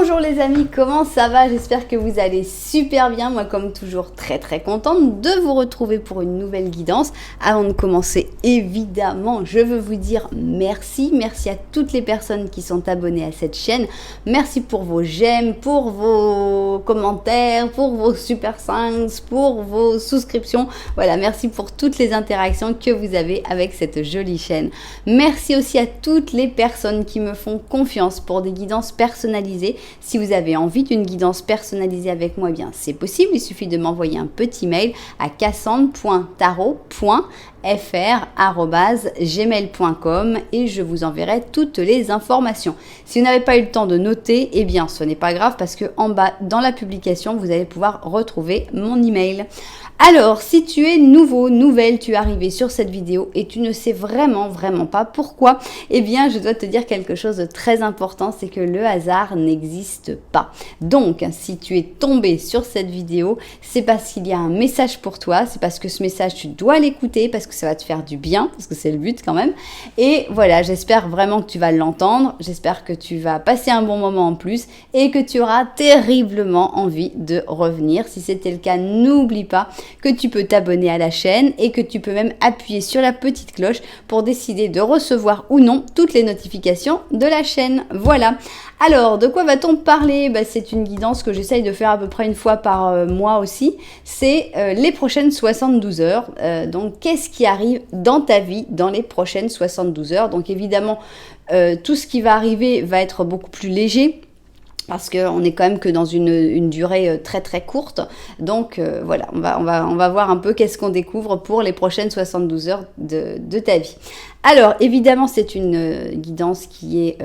Bonjour les amis, comment ça va? J'espère que vous allez super bien. Moi comme toujours très contente de vous retrouver pour une nouvelle guidance. Avant de commencer, évidemment, je veux vous dire merci. Merci à toutes les personnes qui sont abonnées à cette chaîne. Merci pour vos j'aime, pour vos commentaires, pour vos super thanks, pour vos souscriptions. Voilà, merci pour toutes les interactions que vous avez avec cette jolie chaîne. Merci aussi à toutes les personnes qui me font confiance pour des guidances personnalisées. Si vous avez envie d'une guidance personnalisée avec moi, eh bien c'est possible. Il suffit de m'envoyer un petit mail à cassandre.tarot.fr@gmail.com et je vous enverrai toutes les informations. Si vous n'avez pas eu le temps de noter, eh bien ce n'est pas grave parce que en bas dans la publication, vous allez pouvoir retrouver mon email. Alors, si tu es nouveau, nouvelle, tu es arrivé sur cette vidéo et tu ne sais vraiment pas pourquoi, eh bien, je dois te dire quelque chose de très important, c'est que le hasard n'existe pas. Donc, si tu es tombé sur cette vidéo, c'est parce qu'il y a un message pour toi, c'est parce que ce message, tu dois l'écouter, parce que ça va te faire du bien, parce que c'est le but quand même. Et voilà, j'espère vraiment que tu vas l'entendre, j'espère que tu vas passer un bon moment en plus et que tu auras terriblement envie de revenir. Si c'était le cas, n'oublie pas que tu peux t'abonner à la chaîne et que tu peux même appuyer sur la petite cloche pour décider de recevoir ou non toutes les notifications de la chaîne. Voilà. Alors, de quoi va-t-on parler? C'est une guidance que j'essaye de faire à peu près une fois par mois aussi. C'est les prochaines 72 heures. Donc, qu'est-ce qui arrive dans ta vie dans les prochaines 72 heures? Donc, évidemment, tout ce qui va arriver va être beaucoup plus léger, parce qu'on est quand même que dans une durée très courte. Donc voilà, on va voir un peu qu'est-ce qu'on découvre pour les prochaines 72 heures de ta vie. Alors évidemment, c'est une guidance qui est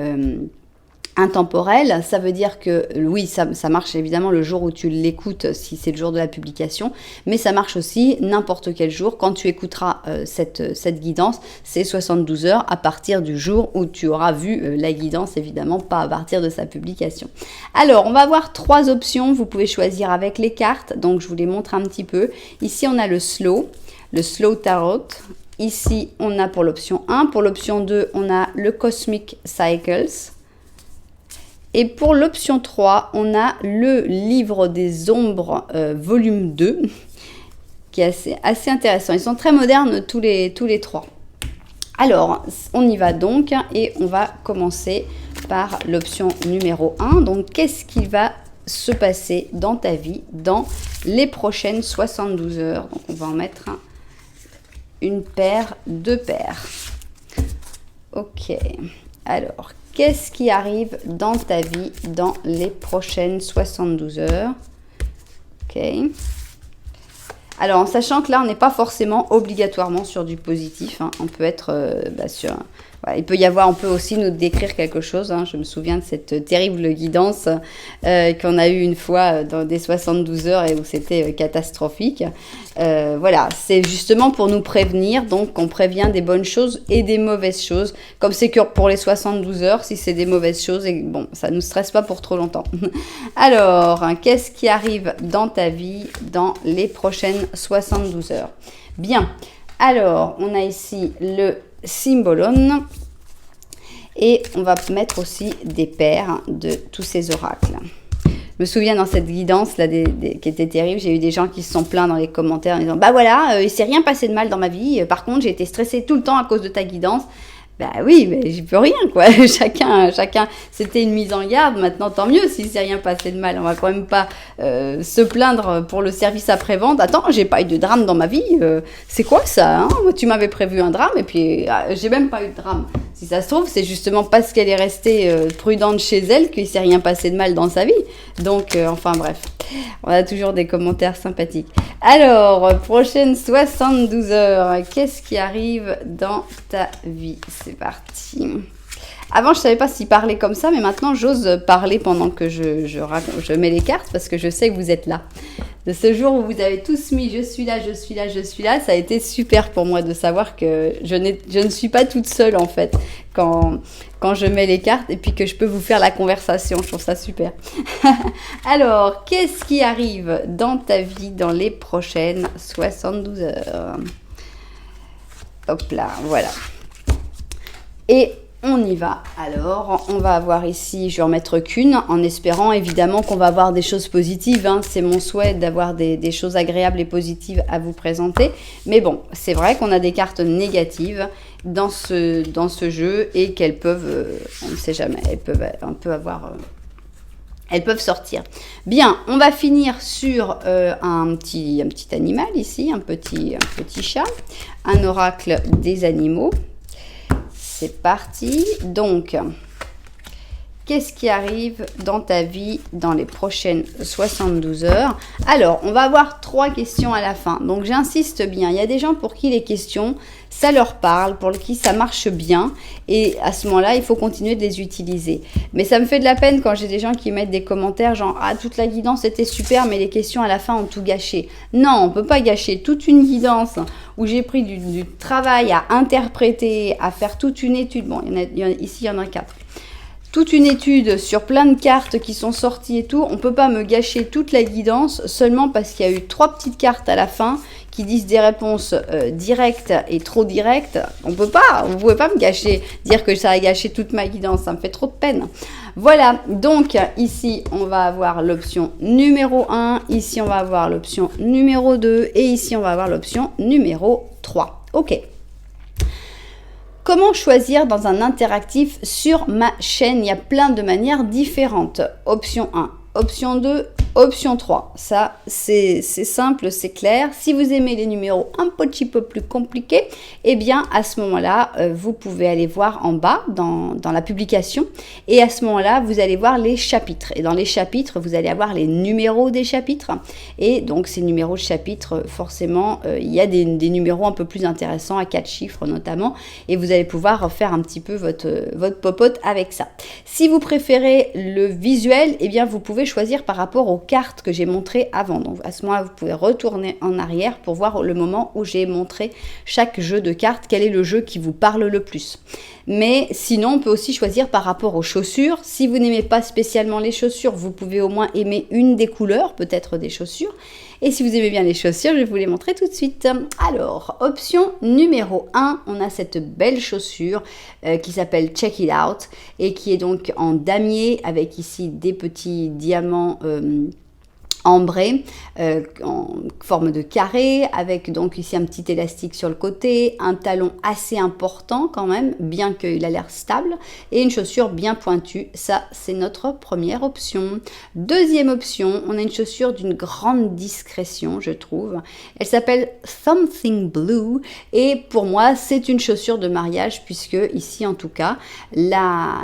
intemporel, ça veut dire que oui, ça marche évidemment le jour où tu l'écoutes, si c'est le jour de la publication, mais ça marche aussi n'importe quel jour. Quand tu écouteras cette guidance, c'est 72 heures à partir du jour où tu auras vu la guidance, évidemment pas à partir de sa publication. Alors, on va avoir trois options, vous pouvez choisir avec les cartes, donc je vous les montre un petit peu. Ici, on a le slow tarot. Ici, on a pour l'option 1, pour l'option 2, on a le Cosmic Cycles. Et pour l'option 3, on a le livre des ombres volume 2, qui est assez intéressant. Ils sont très modernes tous les trois. Alors, on y va donc et on va commencer par l'option numéro 1. Donc, qu'est-ce qui va se passer dans ta vie dans les prochaines 72 heures? Donc, on va en mettre une paire, deux paires. Ok, alors, qu'est-ce qui arrive dans ta vie dans les prochaines 72 heures? Ok. Alors, en sachant que là, on n'est pas forcément obligatoirement sur du positif. On peut être sur... Voilà, il peut y avoir, on peut aussi nous décrire quelque chose. Je me souviens de cette terrible guidance qu'on a eue une fois dans des 72 heures et où c'était catastrophique. Voilà, c'est justement pour nous prévenir. Donc, on prévient des bonnes choses et des mauvaises choses. Comme c'est que pour les 72 heures, si c'est des mauvaises choses, et bon, ça ne nous stresse pas pour trop longtemps. Alors, qu'est-ce qui arrive dans ta vie dans les prochaines 72 heures? Bien, alors, on a ici le Symbolon et on va mettre aussi des paires de tous ces oracles. Je me souviens dans cette guidance là qui était terrible, j'ai eu des gens qui se sont plaints dans les commentaires en disant bah voilà, il s'est rien passé de mal dans ma vie, par contre j'ai été stressée tout le temps à cause de ta guidance. Bah oui, mais j'y peux rien, quoi. Chacun, c'était une mise en garde. Maintenant, tant mieux s'il s'est rien passé de mal. On va quand même pas se plaindre pour le service après-vente. Attends, j'ai pas eu de drame dans ma vie. C'est quoi ça, Moi, tu m'avais prévu un drame et puis j'ai même pas eu de drame. Si ça se trouve, c'est justement parce qu'elle est restée prudente chez elle qu'il s'est rien passé de mal dans sa vie. Donc, enfin bref, on a toujours des commentaires sympathiques. Alors, prochaine 72 heures, qu'est-ce qui arrive dans ta vie? C'est parti. Avant, je ne savais pas s'il parlait comme ça, mais maintenant, j'ose parler pendant que je mets les cartes parce que je sais que vous êtes là. De ce jour où vous avez tous mis « je suis là, je suis là, je suis là », ça a été super pour moi de savoir que je ne suis pas toute seule en fait quand je mets les cartes et puis que je peux vous faire la conversation. Je trouve ça super. Alors, qu'est-ce qui arrive dans ta vie dans les prochaines 72 heures? Hop là, voilà. Et On y va. Alors, on va avoir ici, je vais en mettre qu'une, en espérant évidemment qu'on va avoir des choses positives. Hein. C'est mon souhait d'avoir des choses agréables et positives à vous présenter. Mais bon, c'est vrai qu'on a des cartes négatives dans ce jeu et qu'elles peuvent, on ne sait jamais, elles peuvent sortir. Bien, on va finir sur un petit animal ici, un petit chat, un oracle des animaux. C'est parti. Donc, qu'est-ce qui arrive dans ta vie dans les prochaines 72 heures? Alors, on va avoir 3 questions à la fin. Donc, j'insiste bien. Il y a des gens pour qui les questions, ça leur parle, pour qui ça marche bien. Et à ce moment-là, il faut continuer de les utiliser. Mais ça me fait de la peine quand j'ai des gens qui mettent des commentaires genre « Ah, toute la guidance était super, mais les questions à la fin ont tout gâché. » Non, on ne peut pas gâcher toute une guidance où j'ai pris du travail à interpréter, à faire toute une étude. Bon, ici, il y en a 4. Toute une étude sur plein de cartes qui sont sorties et tout. On ne peut pas me gâcher toute la guidance seulement parce qu'il y a eu 3 petites cartes à la fin qui disent des réponses directes et trop directes. On peut pas, vous pouvez pas me gâcher, dire que ça a gâché toute ma guidance, ça me fait trop de peine. Voilà, donc ici on va avoir l'option numéro 1, ici on va avoir l'option numéro 2 et ici on va avoir l'option numéro 3. Ok. Comment choisir dans un interactif sur ma chaîne? Il y a plein de manières différentes. Option 1, option 2, option 3. Ça, c'est simple, c'est clair. Si vous aimez les numéros un petit peu plus compliqués, eh bien, à ce moment-là, vous pouvez aller voir en bas dans la publication. Et à ce moment-là, vous allez voir les chapitres. Et dans les chapitres, vous allez avoir les numéros des chapitres. Et donc, ces numéros de chapitres, forcément, il y a des numéros un peu plus intéressants, à 4 chiffres notamment. Et vous allez pouvoir faire un petit peu votre popote avec ça. Si vous préférez le visuel, eh bien, vous pouvez choisir par rapport aux cartes que j'ai montrées avant. Donc à ce moment-là, vous pouvez retourner en arrière pour voir le moment où j'ai montré chaque jeu de cartes, quel est le jeu qui vous parle le plus. Mais sinon, on peut aussi choisir par rapport aux chaussures. Si vous n'aimez pas spécialement les chaussures, vous pouvez au moins aimer une des couleurs, peut-être des chaussures. Et si vous aimez bien les chaussures, je vais vous les montrer tout de suite. Alors, option numéro 1, on a cette belle chaussure qui s'appelle Check It Out et qui est donc en damier avec ici des petits diamants ambré en forme de carré avec donc ici un petit élastique sur le côté, un talon assez important quand même, bien qu'il a l'air stable, et une chaussure bien pointue. Ça, c'est notre première option. Deuxième option, on a une chaussure d'une grande discrétion, je trouve. Elle s'appelle Something Blue et pour moi, c'est une chaussure de mariage puisque ici, en tout cas, la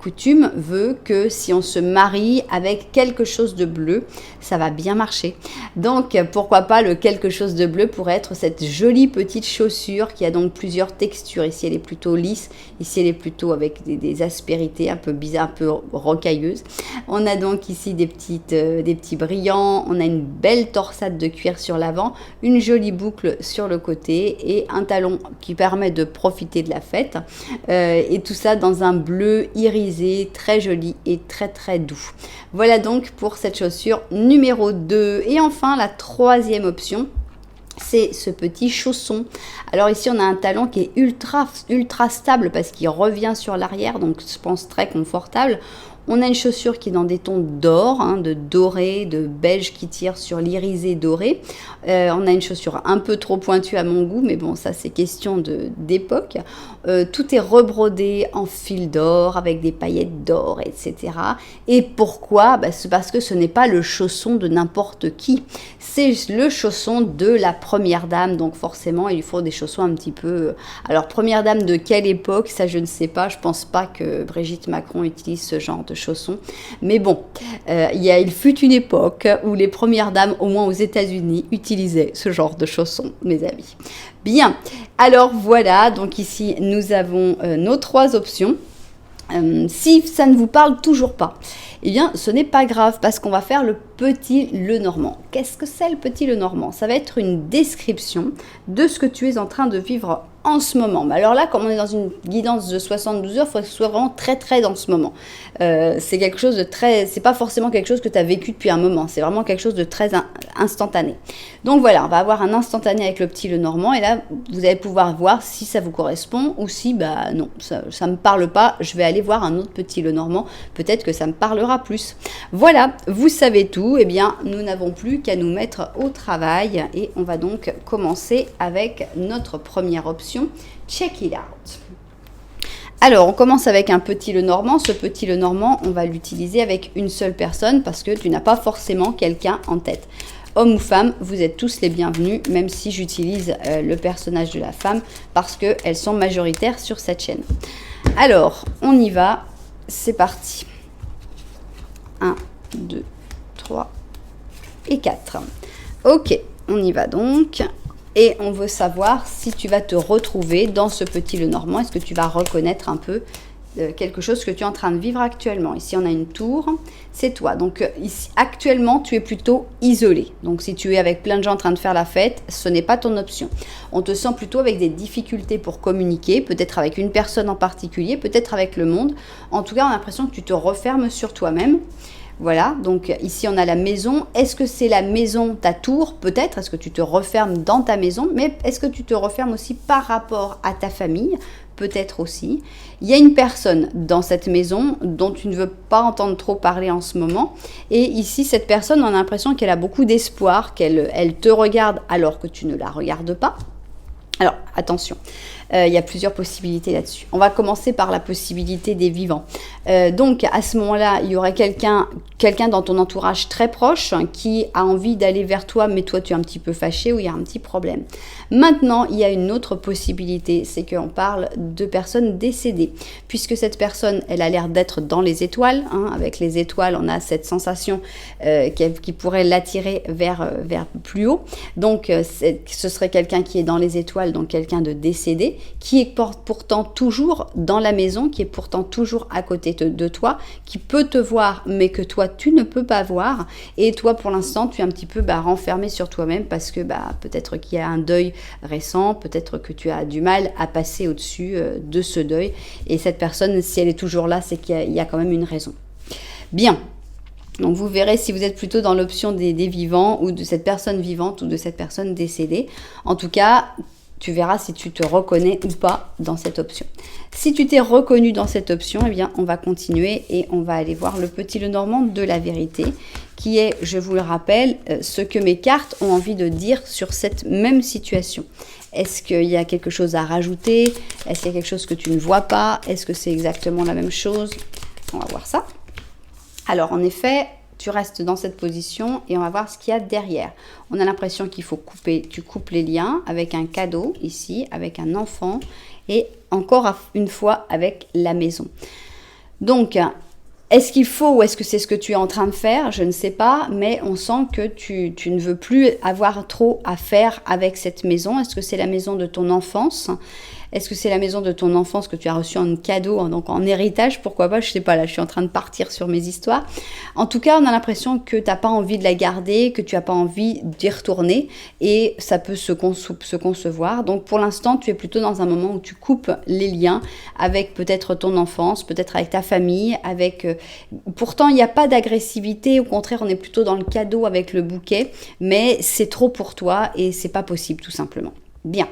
coutume veut que si on se marie avec quelque chose de bleu, ça va bien marcher. Donc, pourquoi pas le quelque chose de bleu pourrait être cette jolie petite chaussure qui a donc plusieurs textures. Ici, elle est plutôt lisse. Ici, elle est plutôt avec des aspérités un peu bizarres, un peu rocailleuses. On a donc ici des petits brillants. On a une belle torsade de cuir sur l'avant, une jolie boucle sur le côté et un talon qui permet de profiter de la fête. Et tout ça dans un bleu irisé, très joli et très très doux. Voilà donc pour cette chaussure numéro 2. Et enfin, la troisième option, c'est ce petit chausson. Alors ici, on a un talon qui est ultra stable parce qu'il revient sur l'arrière, donc je pense très confortable. On a une chaussure qui est dans des tons d'or, de doré, de beige qui tire sur l'irisé doré. On a une chaussure un peu trop pointue à mon goût, mais bon, ça c'est question d'époque. Tout est rebrodé en fil d'or, avec des paillettes d'or, etc. Et pourquoi? C'est parce que ce n'est pas le chausson de n'importe qui. C'est le chausson de la première dame, donc forcément, il lui faut des chaussons un petit peu... Alors, première dame de quelle époque? Ça, je ne sais pas. Je pense pas que Brigitte Macron utilise ce genre de chaussons. Mais bon, il fut une époque où les premières dames, au moins aux États-Unis, utilisaient ce genre de chaussons, mes amis. Bien, alors voilà, donc ici, nous avons nos 3 options. Si ça ne vous parle toujours pas, eh bien ce n'est pas grave parce qu'on va faire le petit Lenormand. Qu'est-ce que c'est le petit Lenormand? Ça va être une description de ce que tu es en train de vivre en ce moment. Mais alors là, comme on est dans une guidance de 72 heures, il faut que ce soit vraiment très dans ce moment. C'est quelque chose de très... C'est pas forcément quelque chose que tu as vécu depuis un moment. C'est vraiment quelque chose de très instantané. Donc voilà, on va avoir un instantané avec le petit Lenormand. Et là, vous allez pouvoir voir si ça vous correspond ou si, bah non, ça me parle pas. Je vais aller voir un autre petit Lenormand. Peut-être que ça me parlera plus. Voilà, vous savez tout. Eh bien, nous n'avons plus qu'à nous mettre au travail. Et on va donc commencer avec notre première option, Check It Out. Alors, on commence avec un petit Lenormand. Ce petit Lenormand, on va l'utiliser avec une seule personne parce que tu n'as pas forcément quelqu'un en tête. Homme ou femme, vous êtes tous les bienvenus, même si j'utilise le personnage de la femme parce qu'elles sont majoritaires sur cette chaîne. Alors, on y va. C'est parti. 1, 2, 3 et 4. Ok, on y va donc. Et on veut savoir si tu vas te retrouver dans ce petit Lenormand. Est-ce que tu vas reconnaître un peu quelque chose que tu es en train de vivre actuellement? Ici, on a une tour. C'est toi. Donc, ici, actuellement, tu es plutôt isolé. Donc, si tu es avec plein de gens en train de faire la fête, ce n'est pas ton option. On te sent plutôt avec des difficultés pour communiquer, peut-être avec une personne en particulier, peut-être avec le monde. En tout cas, on a l'impression que tu te refermes sur toi-même. Voilà, donc ici on a la maison. Est-ce que c'est la maison, ta tour? Peut-être. Est-ce que tu te refermes dans ta maison? Mais est-ce que tu te refermes aussi par rapport à ta famille? Peut-être aussi. Il y a une personne dans cette maison dont tu ne veux pas entendre trop parler en ce moment. Et ici, cette personne, on a l'impression qu'elle a beaucoup d'espoir, qu'elle te regarde alors que tu ne la regardes pas. Alors, attention, il y a plusieurs possibilités là-dessus. On va commencer par la possibilité des vivants. Donc, à ce moment-là, il y aurait quelqu'un dans ton entourage très proche qui a envie d'aller vers toi, mais toi, tu es un petit peu fâché ou il y a un petit problème. Maintenant, il y a une autre possibilité, c'est qu'on parle de personnes décédées, puisque cette personne, elle a l'air d'être dans les étoiles. Hein. Avec les étoiles, on a cette sensation qui pourrait l'attirer vers plus haut. Donc, ce serait quelqu'un qui est dans les étoiles, donc quelqu'un de décédé, qui est pourtant toujours dans la maison, qui est pourtant toujours à côté de toi, qui peut te voir, mais que toi, tu ne peux pas voir. Et toi, pour l'instant, tu es un petit peu renfermé sur toi-même parce que peut-être qu'il y a un deuil récent, peut-être que tu as du mal à passer au-dessus de ce deuil. Et cette personne, si elle est toujours là, c'est qu'il y a quand même une raison. Bien. Donc vous verrez si vous êtes plutôt dans l'option des vivants ou de cette personne vivante ou de cette personne décédée. En tout cas, tu verras si tu te reconnais ou pas dans cette option. Si tu t'es reconnu dans cette option, eh bien, on va continuer et on va aller voir le petit Lenormand de la vérité, qui est, je vous le rappelle, ce que mes cartes ont envie de dire sur cette même situation. Est-ce qu'il y a quelque chose à rajouter? Est-ce qu'il y a quelque chose que tu ne vois pas? Est-ce que c'est exactement la même chose? On va voir ça. Alors, en effet, tu restes dans cette position et on va voir ce qu'il y a derrière. On a l'impression qu'il faut couper, tu coupes les liens avec un cadeau ici, avec un enfant et encore une fois avec la maison. Donc, est-ce qu'il faut ou est-ce que c'est ce que tu es en train de faire? Je ne sais pas, mais on sent que tu ne veux plus avoir trop à faire avec cette maison. Est-ce que c'est la maison de ton enfance? Est-ce que c'est la maison de ton enfance que tu as reçue en cadeau, donc en héritage? Pourquoi pas? Je sais pas, là je suis en train de partir sur mes histoires. En tout cas, on a l'impression que tu n'as pas envie de la garder, que tu n'as pas envie d'y retourner et ça peut se concevoir. Donc pour l'instant, tu es plutôt dans un moment où tu coupes les liens avec peut-être ton enfance, peut-être avec ta famille, pourtant il n'y a pas d'agressivité, au contraire on est plutôt dans le cadeau avec le bouquet, mais c'est trop pour toi et c'est pas possible tout simplement. Bien.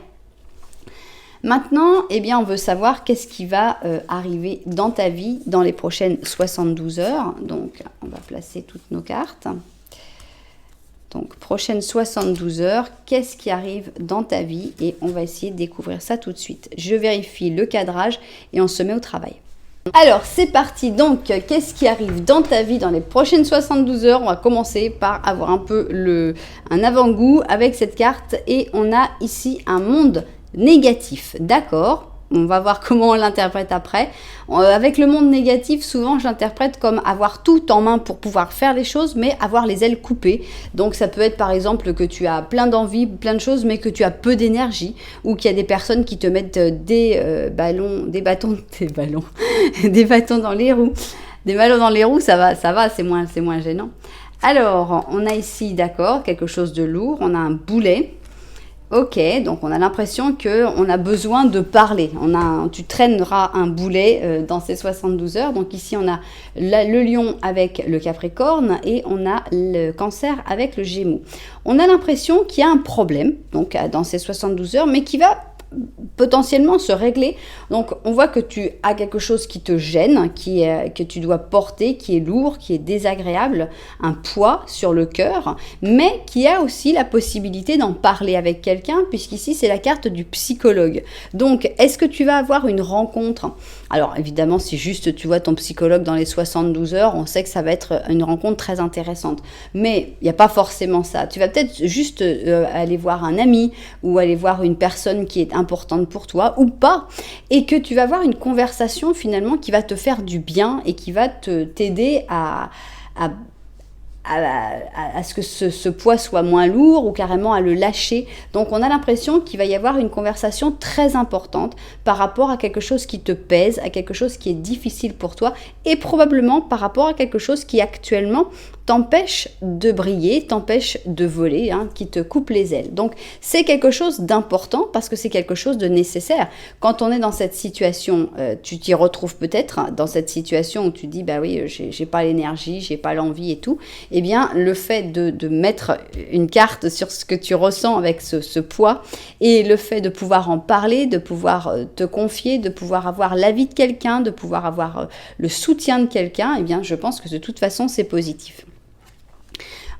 Maintenant, eh bien, on veut savoir qu'est-ce qui va arriver dans ta vie dans les prochaines 72 heures. Donc, on va placer toutes nos cartes. Donc, prochaines 72 heures, qu'est-ce qui arrive dans ta vie? Et on va essayer de découvrir ça tout de suite. Je vérifie le cadrage et on se met au travail. Alors, c'est parti. Donc, qu'est-ce qui arrive dans ta vie dans les prochaines 72 heures? On va commencer par avoir un peu un avant-goût avec cette carte. Et on a ici un monde négatif, d'accord, on va voir comment on l'interprète après. Avec le monde négatif, souvent je l'interprète comme avoir tout en main pour pouvoir faire les choses, mais avoir les ailes coupées. Donc ça peut être par exemple que tu as plein d'envie, plein de choses, mais que tu as peu d'énergie, ou qu'il y a des personnes qui te mettent des bâtons dans les roues. Des ballons dans les roues, ça va, c'est moins gênant. Alors, on a ici, d'accord, quelque chose de lourd, on a un boulet. Ok, donc on a l'impression qu'on a besoin de parler. Tu traîneras un boulet dans ces 72 heures. Donc ici, on a le lion avec le capricorne et on a le cancer avec le gémeaux. On a l'impression qu'il y a un problème donc, dans ces 72 heures, mais qui va potentiellement se régler. Donc on voit que tu as quelque chose qui te gêne, que tu dois porter, qui est lourd, qui est désagréable, un poids sur le cœur, mais qui a aussi la possibilité d'en parler avec quelqu'un, puisqu'ici c'est la carte du psychologue. Donc est-ce que tu vas avoir une rencontre? Alors évidemment, si juste tu vois ton psychologue dans les 72 heures, on sait que ça va être une rencontre très intéressante. Mais il n'y a pas forcément ça. Tu vas peut-être juste aller voir un ami ou aller voir une personne qui est importante pour toi ou pas, et que tu vas avoir une conversation finalement qui va te faire du bien et qui va t'aider à ce que ce poids soit moins lourd ou carrément à le lâcher. Donc on a l'impression qu'il va y avoir une conversation très importante par rapport à quelque chose qui te pèse, à quelque chose qui est difficile pour toi et probablement par rapport à quelque chose qui actuellement t'empêche de briller, t'empêche de voler, qui te coupe les ailes. Donc c'est quelque chose d'important parce que c'est quelque chose de nécessaire. Quand on est dans cette situation, tu t'y retrouves peut-être dans cette situation où tu dis bah oui, j'ai pas l'énergie, j'ai pas l'envie et tout. Eh bien le fait de mettre une carte sur ce que tu ressens avec ce poids et le fait de pouvoir en parler, de pouvoir te confier, de pouvoir avoir l'avis de quelqu'un, de pouvoir avoir le soutien de quelqu'un, eh bien je pense que de toute façon c'est positif.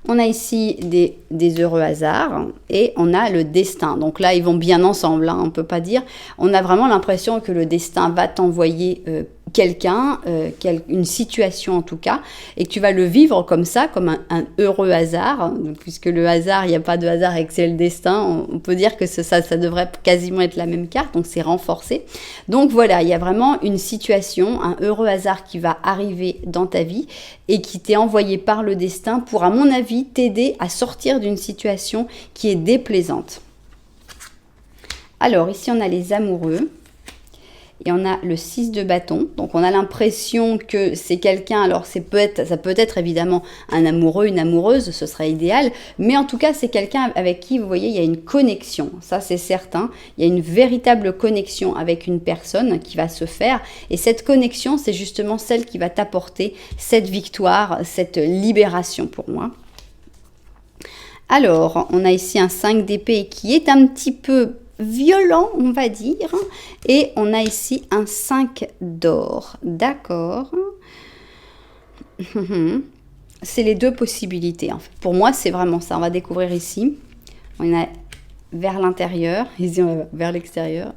On a ici des heureux hasards et on a le destin. Donc là, ils vont bien ensemble, on ne peut pas dire. On a vraiment l'impression que le destin va t'envoyer quelqu'un, une situation en tout cas, et que tu vas le vivre comme ça, comme un heureux hasard, puisque le hasard, il n'y a pas de hasard et que c'est le destin, on peut dire que ça devrait quasiment être la même carte, donc c'est renforcé. Donc voilà, il y a vraiment une situation, un heureux hasard qui va arriver dans ta vie et qui t'est envoyé par le destin pour, à mon avis, t'aider à sortir d'une situation qui est déplaisante. Alors, ici, on a les amoureux. Et on a le 6 de bâton. Donc, on a l'impression que c'est quelqu'un, alors ça peut être évidemment un amoureux, une amoureuse, ce serait idéal. Mais en tout cas, c'est quelqu'un avec qui, vous voyez, il y a une connexion. Ça, c'est certain. Il y a une véritable connexion avec une personne qui va se faire. Et cette connexion, c'est justement celle qui va t'apporter cette victoire, cette libération pour moi. Alors, on a ici un 5 d'épée qui est un petit peu violent, on va dire. Et on a ici un 5 d'or. D'accord. C'est les deux possibilités. En fait. Pour moi, c'est vraiment ça. On va découvrir ici. On a vers l'intérieur. Ici, on va vers l'extérieur.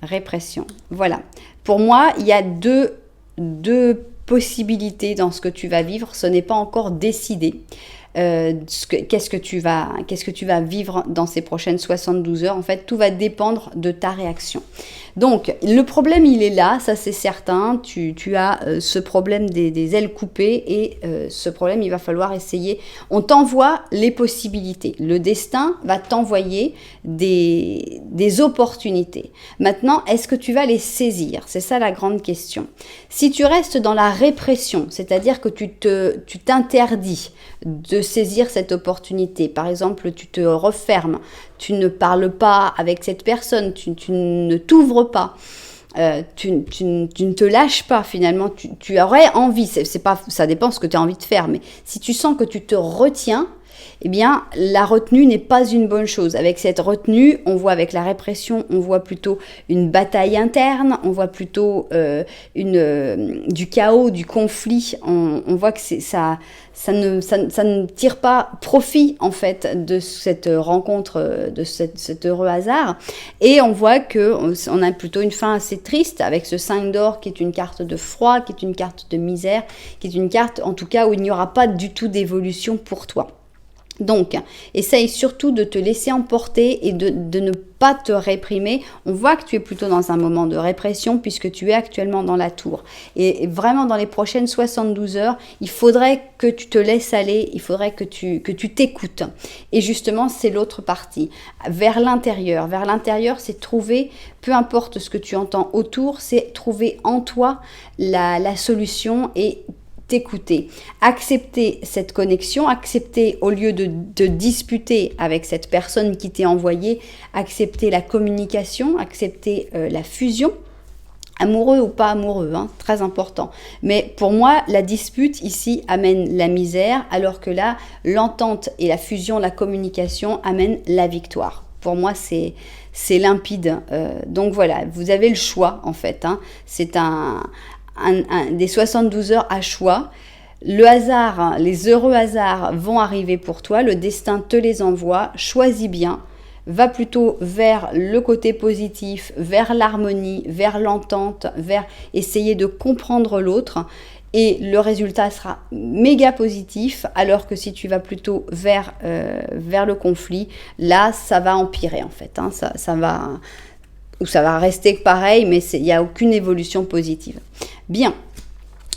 Répression. Voilà. Pour moi, il y a deux possibilités dans ce que tu vas vivre. Ce n'est pas encore décidé. Qu'est-ce que tu vas vivre dans ces prochaines 72 heures. En fait, tout va dépendre de ta réaction. Donc, le problème, il est là, ça c'est certain. Tu as ce problème des ailes coupées et ce problème, il va falloir essayer. On t'envoie les possibilités. Le destin va t'envoyer des opportunités. Maintenant, est-ce que tu vas les saisir? C'est ça la grande question. Si tu restes dans la répression, c'est-à-dire que tu t'interdis de saisir cette opportunité. Par exemple, tu te refermes, tu ne parles pas avec cette personne, tu ne t'ouvres pas, tu ne te lâches pas finalement, tu aurais envie, ça dépend de ce que tu as envie de faire, mais si tu sens que tu te retiens, eh bien, la retenue n'est pas une bonne chose. Avec cette retenue, on voit avec la répression, on voit plutôt une bataille interne, on voit plutôt du chaos, du conflit. On voit que ça ne tire pas profit, en fait, de cette rencontre, de cet heureux hasard. Et on voit qu'on a plutôt une fin assez triste avec ce 5 d'or qui est une carte de froid, qui est une carte de misère, qui est une carte, en tout cas, où il n'y aura pas du tout d'évolution pour toi. Donc, essaye surtout de te laisser emporter et de ne pas te réprimer. On voit que tu es plutôt dans un moment de répression puisque tu es actuellement dans la tour. Et vraiment, dans les prochaines 72 heures, il faudrait que tu te laisses aller, il faudrait que tu t'écoutes. Et justement, c'est l'autre partie. Vers l'intérieur. Vers l'intérieur, c'est trouver, peu importe ce que tu entends autour, c'est trouver en toi la solution et t'écouter. Accepter cette connexion, accepter au lieu de disputer avec cette personne qui t'est envoyée, accepter la communication, accepter la fusion. Amoureux ou pas amoureux, hein, très important. Mais pour moi, la dispute ici amène la misère, alors que là, l'entente et la fusion, la communication amènent la victoire. Pour moi, c'est limpide. Donc voilà, vous avez le choix en fait. Hein. C'est des 72 heures à choix. Le hasard, les heureux hasards vont arriver pour toi. Le destin te les envoie. Choisis bien. Va plutôt vers le côté positif, vers l'harmonie, vers l'entente, vers essayer de comprendre l'autre et le résultat sera méga positif, alors que si tu vas plutôt vers le conflit, là ça va empirer en fait, hein, ça va rester pareil, mais il n'y a aucune évolution positive. Bien.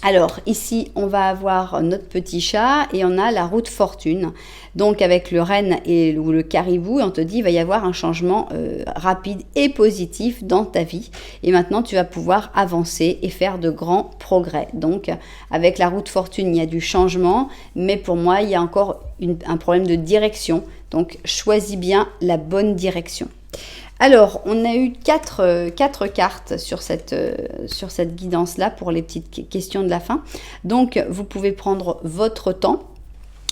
Alors ici on va avoir notre petit chat et on a la roue de fortune, donc avec le renne ou le caribou, on te dit il va y avoir un changement rapide et positif dans ta vie et maintenant tu vas pouvoir avancer et faire de grands progrès. Donc avec la roue de fortune il y a du changement, mais pour moi il y a encore un problème de direction, donc choisis bien la bonne direction. Alors, on a eu quatre cartes sur cette guidance-là pour les petites questions de la fin. Donc, vous pouvez prendre votre temps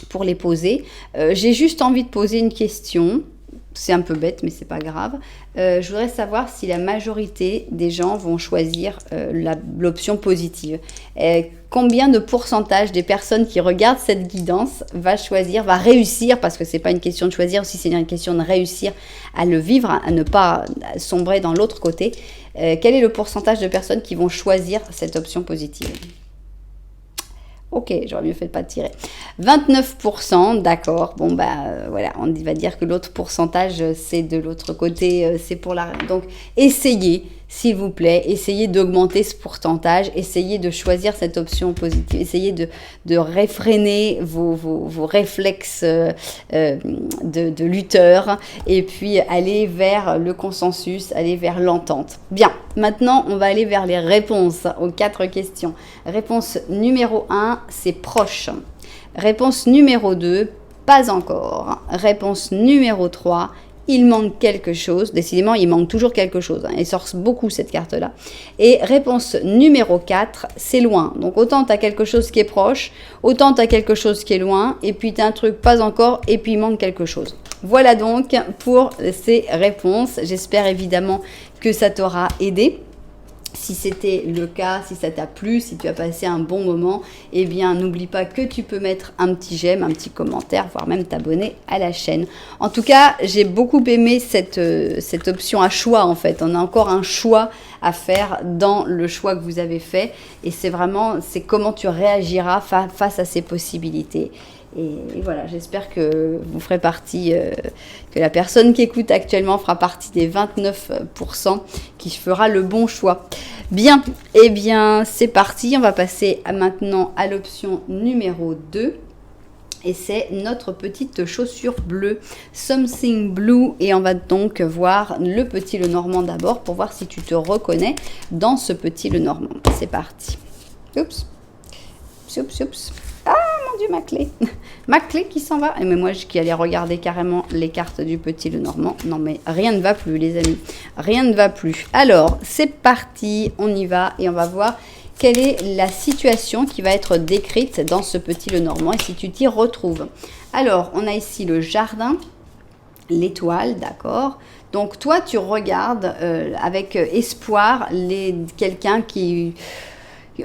pour les poser. J'ai juste envie de poser une question. C'est un peu bête, mais c'est pas grave. Je voudrais savoir si la majorité des gens vont choisir l'option positive. Combien de pourcentage des personnes qui regardent cette guidance va réussir, parce que c'est pas une question de choisir, aussi c'est une question de réussir à le vivre, à ne pas sombrer dans l'autre côté. Quel est le pourcentage de personnes qui vont choisir cette option positive ? Ok, j'aurais mieux fait de pas tirer. 29%, d'accord. Bon, voilà, on va dire que l'autre pourcentage, c'est de l'autre côté, c'est pour la... Donc, essayez, s'il vous plaît, essayez d'augmenter ce pourcentage, essayez de choisir cette option positive, essayez de réfréner vos réflexes de lutteur et puis aller vers le consensus, aller vers l'entente. Bien, maintenant, on va aller vers les réponses aux 4 questions. Réponse numéro 1, c'est proche. Réponse numéro 2, pas encore. Réponse numéro 3, il manque quelque chose. Décidément, il manque toujours quelque chose. Hein. Elle sort beaucoup cette carte-là. Et réponse numéro 4, c'est loin. Donc autant tu as quelque chose qui est proche, autant tu as quelque chose qui est loin, et puis tu as un truc pas encore, et puis il manque quelque chose. Voilà donc pour ces réponses. J'espère évidemment que ça t'aura aidé. Si c'était le cas, si ça t'a plu, si tu as passé un bon moment, eh bien n'oublie pas que tu peux mettre un petit j'aime, un petit commentaire, voire même t'abonner à la chaîne. En tout cas, j'ai beaucoup aimé cette option à choix en fait. On a encore un choix à faire dans le choix que vous avez fait et c'est comment tu réagiras face à ces possibilités. Et voilà, j'espère que vous ferez partie, que la personne qui écoute actuellement fera partie des 29% qui fera le bon choix. Bien, eh bien c'est parti, on va passer maintenant à l'option numéro 2. Et c'est notre petite chaussure bleue, Something Blue. Et on va donc voir le petit Lenormand d'abord pour voir si tu te reconnais dans ce petit Lenormand. C'est parti. Oups. Oups, oups. Ah mon Dieu, ma clé. Ma clé qui s'en va. Mais moi qui allais regarder carrément les cartes du petit Lenormand. Non mais rien ne va plus les amis. Rien ne va plus. Alors c'est parti, on y va et on va voir quelle est la situation qui va être décrite dans ce petit Lenormand et si tu t'y retrouves. Alors on a ici le jardin, l'étoile, d'accord. Donc toi tu regardes avec espoir quelqu'un qui...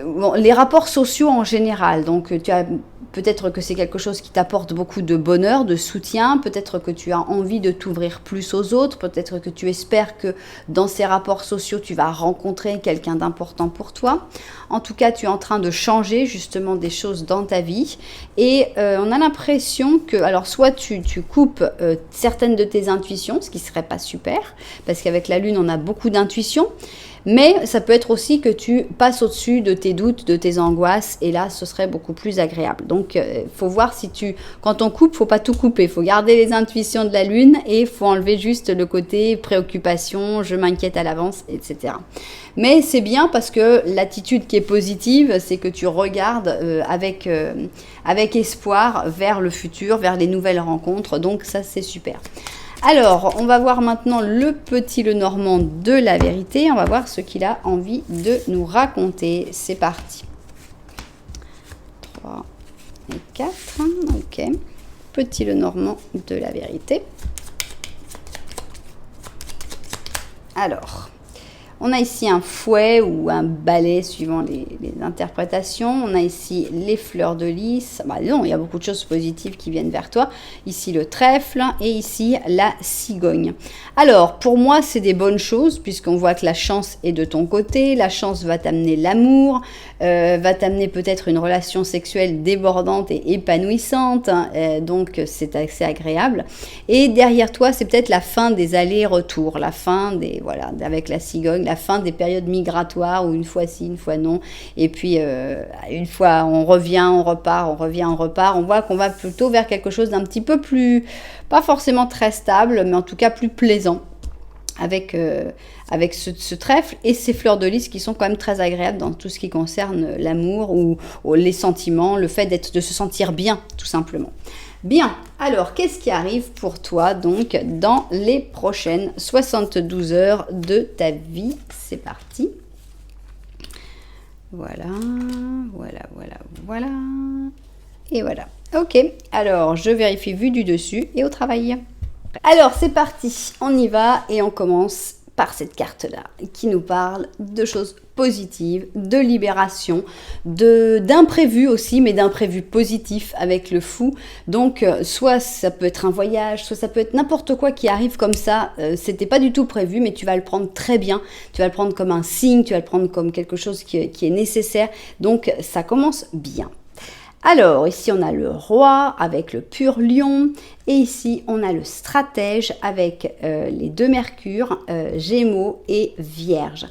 Bon, les rapports sociaux en général, donc tu as peut-être que c'est quelque chose qui t'apporte beaucoup de bonheur, de soutien, peut-être que tu as envie de t'ouvrir plus aux autres, peut-être que tu espères que dans ces rapports sociaux, tu vas rencontrer quelqu'un d'important pour toi. En tout cas, tu es en train de changer justement des choses dans ta vie et on a l'impression que, alors soit tu coupes certaines de tes intuitions, ce qui serait pas super, parce qu'avec la lune, on a beaucoup d'intuitions, Mais ça peut être aussi que tu passes au-dessus de tes doutes, de tes angoisses, et là, ce serait beaucoup plus agréable. Donc, faut voir si quand on coupe, faut pas tout couper. Il faut garder les intuitions de la lune et il faut enlever juste le côté préoccupation, je m'inquiète à l'avance, etc. Mais c'est bien parce que l'attitude qui est positive, c'est que tu regardes avec espoir vers le futur, vers les nouvelles rencontres. Donc ça, c'est super. Alors, on va voir maintenant le petit Lenormand de la vérité. On va voir ce qu'il a envie de nous raconter. C'est parti. 3 et 4. Ok. Petit Lenormand de la vérité. Alors, on a ici un fouet ou un balai suivant les interprétations. On a ici les fleurs de lys. Bah non, il y a beaucoup de choses positives qui viennent vers toi. Ici le trèfle et ici la cigogne. Alors, pour moi, c'est des bonnes choses puisqu'on voit que la chance est de ton côté. La chance va t'amener l'amour, va t'amener peut-être une relation sexuelle débordante et épanouissante. Donc, c'est assez agréable. Et derrière toi, c'est peut-être la fin des allers-retours, la fin des, voilà, avec la cigogne, la fin des périodes migratoires où une fois si, une fois non. Et puis, une fois on revient, on repart, on revient, on repart. On voit qu'on va plutôt vers quelque chose d'un petit peu plus, pas forcément très stable, mais en tout cas plus plaisant. Avec ce trèfle et ces fleurs de lys qui sont quand même très agréables dans tout ce qui concerne l'amour ou les sentiments, le fait de se sentir bien, tout simplement. Bien, alors, qu'est-ce qui arrive pour toi, donc, dans les prochaines 72 heures de ta vie? C'est parti. Voilà, voilà, voilà, voilà. Et voilà. Ok, alors, je vérifie vue du dessus et au travail. Alors, c'est parti. On y va et on commence par cette carte-là qui nous parle de choses positives, de libération, d'imprévus aussi, mais d'imprévus positifs avec le fou. Donc, soit ça peut être un voyage, soit ça peut être n'importe quoi qui arrive comme ça. C'était pas du tout prévu, mais tu vas le prendre très bien. Tu vas le prendre comme un signe, tu vas le prendre comme quelque chose qui est nécessaire. Donc, ça commence bien. Alors, ici, on a le roi avec le pur lion. Et ici, on a le stratège avec les deux mercures, gémeaux et vierge.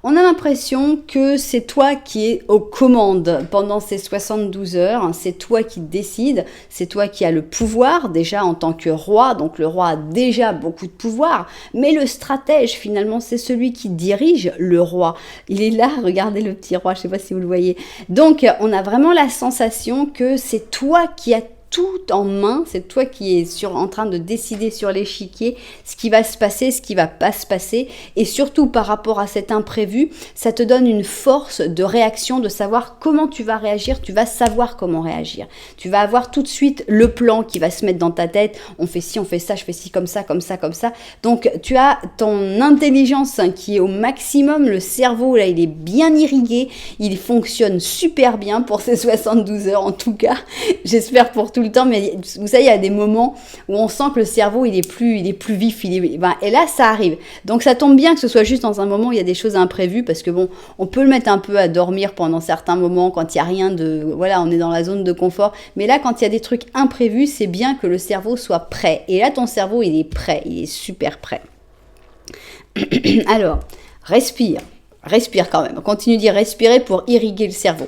On a l'impression que c'est toi qui es aux commandes pendant ces 72 heures. C'est toi qui décides, c'est toi qui as le pouvoir déjà en tant que roi. Donc le roi a déjà beaucoup de pouvoir, mais le stratège finalement c'est celui qui dirige le roi. Il est là, regardez le petit roi, je ne sais pas si vous le voyez. Donc on a vraiment la sensation que c'est toi qui as tout en main, c'est toi qui es en train de décider sur l'échiquier ce qui va se passer, ce qui va pas se passer, et surtout par rapport à cet imprévu, ça te donne une force de réaction, de savoir comment tu vas réagir, tu vas savoir comment réagir. Tu vas avoir tout de suite le plan qui va se mettre dans ta tête, on fait ci, on fait ça, je fais ci comme ça, comme ça, comme ça. Donc tu as ton intelligence qui est au maximum, le cerveau là il est bien irrigué, il fonctionne super bien pour ces 72 heures en tout cas, j'espère pour tout le temps, mais vous savez, il y a des moments où on sent que le cerveau, il est plus vif, et là, ça arrive. Donc, ça tombe bien que ce soit juste dans un moment où il y a des choses imprévues, parce que bon, on peut le mettre un peu à dormir pendant certains moments, quand il n'y a rien de, voilà, on est dans la zone de confort, mais là, quand il y a des trucs imprévus, c'est bien que le cerveau soit prêt, et là, ton cerveau, il est prêt, il est super prêt. Alors, respire quand même, continue d'y respirer pour irriguer le cerveau.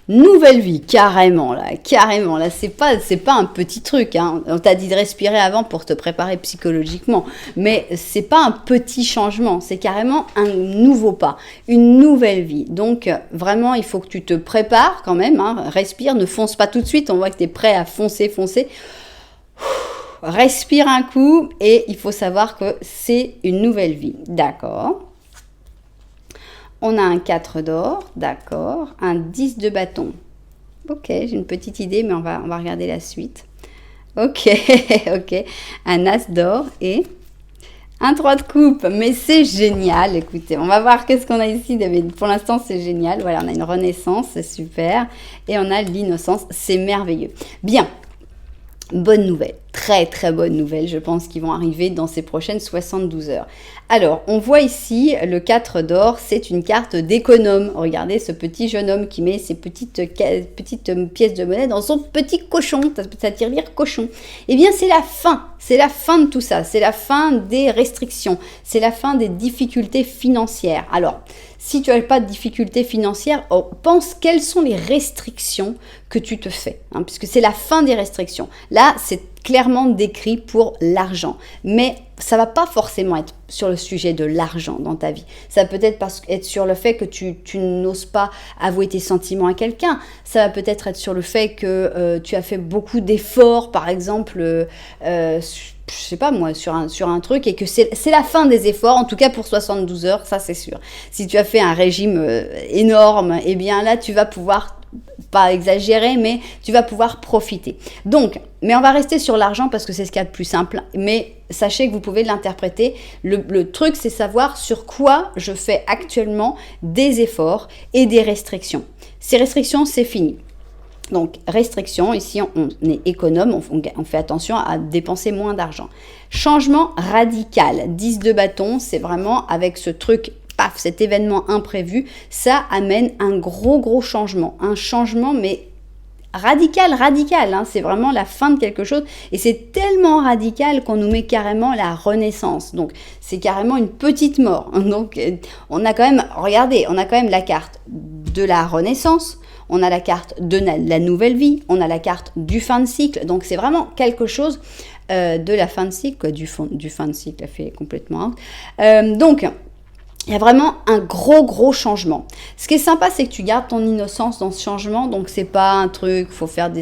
Nouvelle vie, carrément là, c'est pas un petit truc, hein. On t'a dit de respirer avant pour te préparer psychologiquement, mais c'est pas un petit changement, c'est carrément un nouveau pas, une nouvelle vie. Donc vraiment, il faut que tu te prépares quand même, hein. Respire, ne fonce pas tout de suite, on voit que tu es prêt à foncer. Respire un coup et il faut savoir que c'est une nouvelle vie, d'accord. On a un 4 d'or, d'accord, un 10 de bâton. Ok, j'ai une petite idée, mais on va regarder la suite. Ok, ok, un as d'or et un 3 de coupe. Mais c'est génial, écoutez, on va voir qu'est-ce qu'on a ici. Pour l'instant, c'est génial. Voilà, on a une renaissance, c'est super. Et on a l'innocence, c'est merveilleux. Bien. Bonne nouvelle, très très bonne nouvelle, je pense qu'ils vont arriver dans ces prochaines 72 heures. Alors, on voit ici le 4 d'or, c'est une carte d'économe. Regardez ce petit jeune homme qui met ses petites pièces de monnaie dans son petit cochon, ça tire dire cochon. Eh bien, c'est la fin de tout ça, c'est la fin des restrictions, c'est la fin des difficultés financières. Alors, si tu n'as pas de difficultés financières, pense quelles sont les restrictions que tu te fais, hein, puisque c'est la fin des restrictions. Là, c'est clairement décrit pour l'argent, mais ça va pas forcément être sur le sujet de l'argent dans ta vie. Ça peut être sur le fait que tu n'oses pas avouer tes sentiments à quelqu'un. Ça va peut-être être sur le fait que tu as fait beaucoup d'efforts, par exemple, je sais pas moi, sur un truc, et que c'est la fin des efforts, en tout cas pour 72 heures, ça c'est sûr. Si tu as fait un régime énorme, eh bien là tu vas pouvoir, pas exagérer, mais tu vas pouvoir profiter. Donc, mais on va rester sur l'argent parce que c'est ce qu'il y a de plus simple, mais sachez que vous pouvez l'interpréter. Le truc, c'est savoir sur quoi je fais actuellement des efforts et des restrictions. Ces restrictions, c'est fini. Donc, restriction, ici on est économe, on fait attention à dépenser moins d'argent. Changement radical, 10 de bâton, c'est vraiment avec ce truc, paf, cet événement imprévu, ça amène un gros changement. Un changement, mais radical, hein, c'est vraiment la fin de quelque chose. Et c'est tellement radical qu'on nous met carrément la renaissance. Donc, c'est carrément une petite mort. Donc, on a quand même, regardez, on a quand même la carte de la renaissance. On a la carte de la nouvelle vie, on a la carte du fin de cycle. Donc, c'est vraiment quelque chose de la fin de cycle, quoi, du fin de cycle, ça fait complètement. Donc, il y a vraiment un gros changement. Ce qui est sympa, c'est que tu gardes ton innocence dans ce changement. Donc, c'est pas un truc, faut faire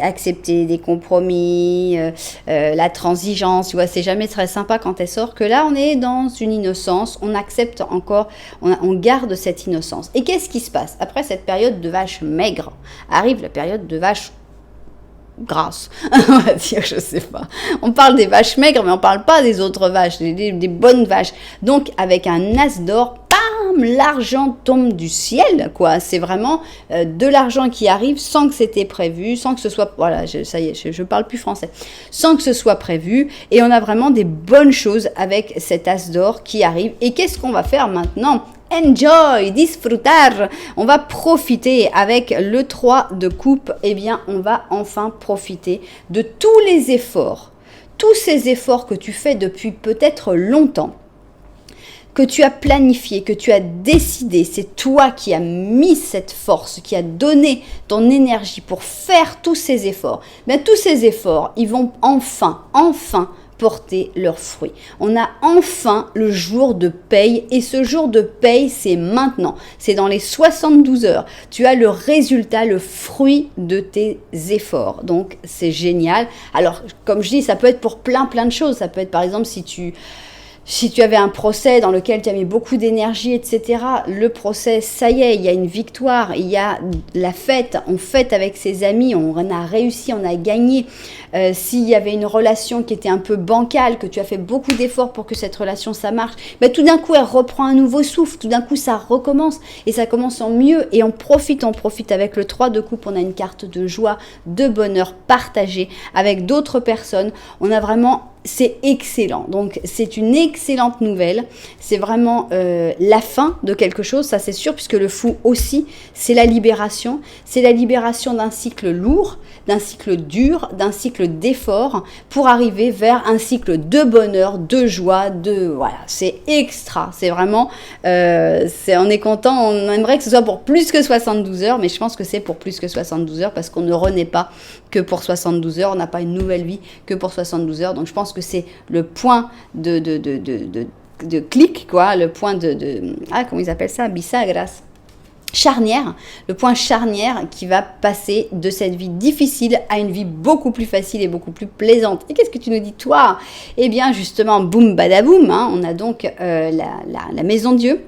accepter des compromis, la transigence, tu vois, c'est jamais très sympa quand elle sort. Que là, on est dans une innocence, on accepte encore, on garde cette innocence. Et qu'est-ce qui se passe? Après cette période de vache maigre, arrive la période de vache grasse, on va dire, je sais pas. On parle des vaches maigres, mais on parle pas des autres vaches, des bonnes vaches. Donc, avec un as d'or, bam, l'argent tombe du ciel, quoi. C'est vraiment de l'argent qui arrive sans que c'était prévu, sans que ce soit, voilà, ça y est, je parle plus français, sans que ce soit prévu, et on a vraiment des bonnes choses avec cet as d'or qui arrive. Et qu'est-ce qu'on va faire maintenant? Enjoy, disfrutar. On va profiter avec le 3 de coupe. Eh bien, on va enfin profiter de tous les efforts. Tous ces efforts que tu fais depuis peut-être longtemps, que tu as planifié, que tu as décidé. C'est toi qui as mis cette force, qui a donné ton énergie pour faire tous ces efforts. Mais tous ces efforts, ils vont enfin porter leurs fruits. On a enfin le jour de paye, et ce jour de paye, c'est maintenant. C'est dans les 72 heures. Tu as le résultat, le fruit de tes efforts. Donc, c'est génial. Alors, comme je dis, ça peut être pour plein de choses. Ça peut être, par exemple, si tu avais un procès dans lequel tu as mis beaucoup d'énergie, etc., le procès, ça y est, il y a une victoire, il y a la fête, on fête avec ses amis, on a réussi, on a gagné. S'il y avait une relation qui était un peu bancale, que tu as fait beaucoup d'efforts pour que cette relation, ça marche, ben, tout d'un coup, elle reprend un nouveau souffle, tout d'un coup, ça recommence, et ça commence en mieux, et on profite avec le 3 de coupe, on a une carte de joie, de bonheur partagé avec d'autres personnes, on a vraiment... C'est excellent. Donc, c'est une excellente nouvelle. C'est vraiment la fin de quelque chose, ça c'est sûr, puisque le fou aussi, c'est la libération. C'est la libération d'un cycle lourd, d'un cycle dur, d'un cycle d'effort pour arriver vers un cycle de bonheur, de joie, voilà, c'est extra. C'est vraiment, on est content, on aimerait que ce soit pour plus que 72 heures, mais je pense que c'est pour plus que 72 heures parce qu'on ne renaît pas que pour 72 heures, on n'a pas une nouvelle vie que pour 72 heures. Donc, je pense que c'est le point de clic, quoi, le point comment ils appellent ça, bisagras, charnière, le point charnière qui va passer de cette vie difficile à une vie beaucoup plus facile et beaucoup plus plaisante. Et qu'est-ce que tu nous dis, toi? Eh bien, justement, boum badaboum, hein, on a donc la maison Dieu.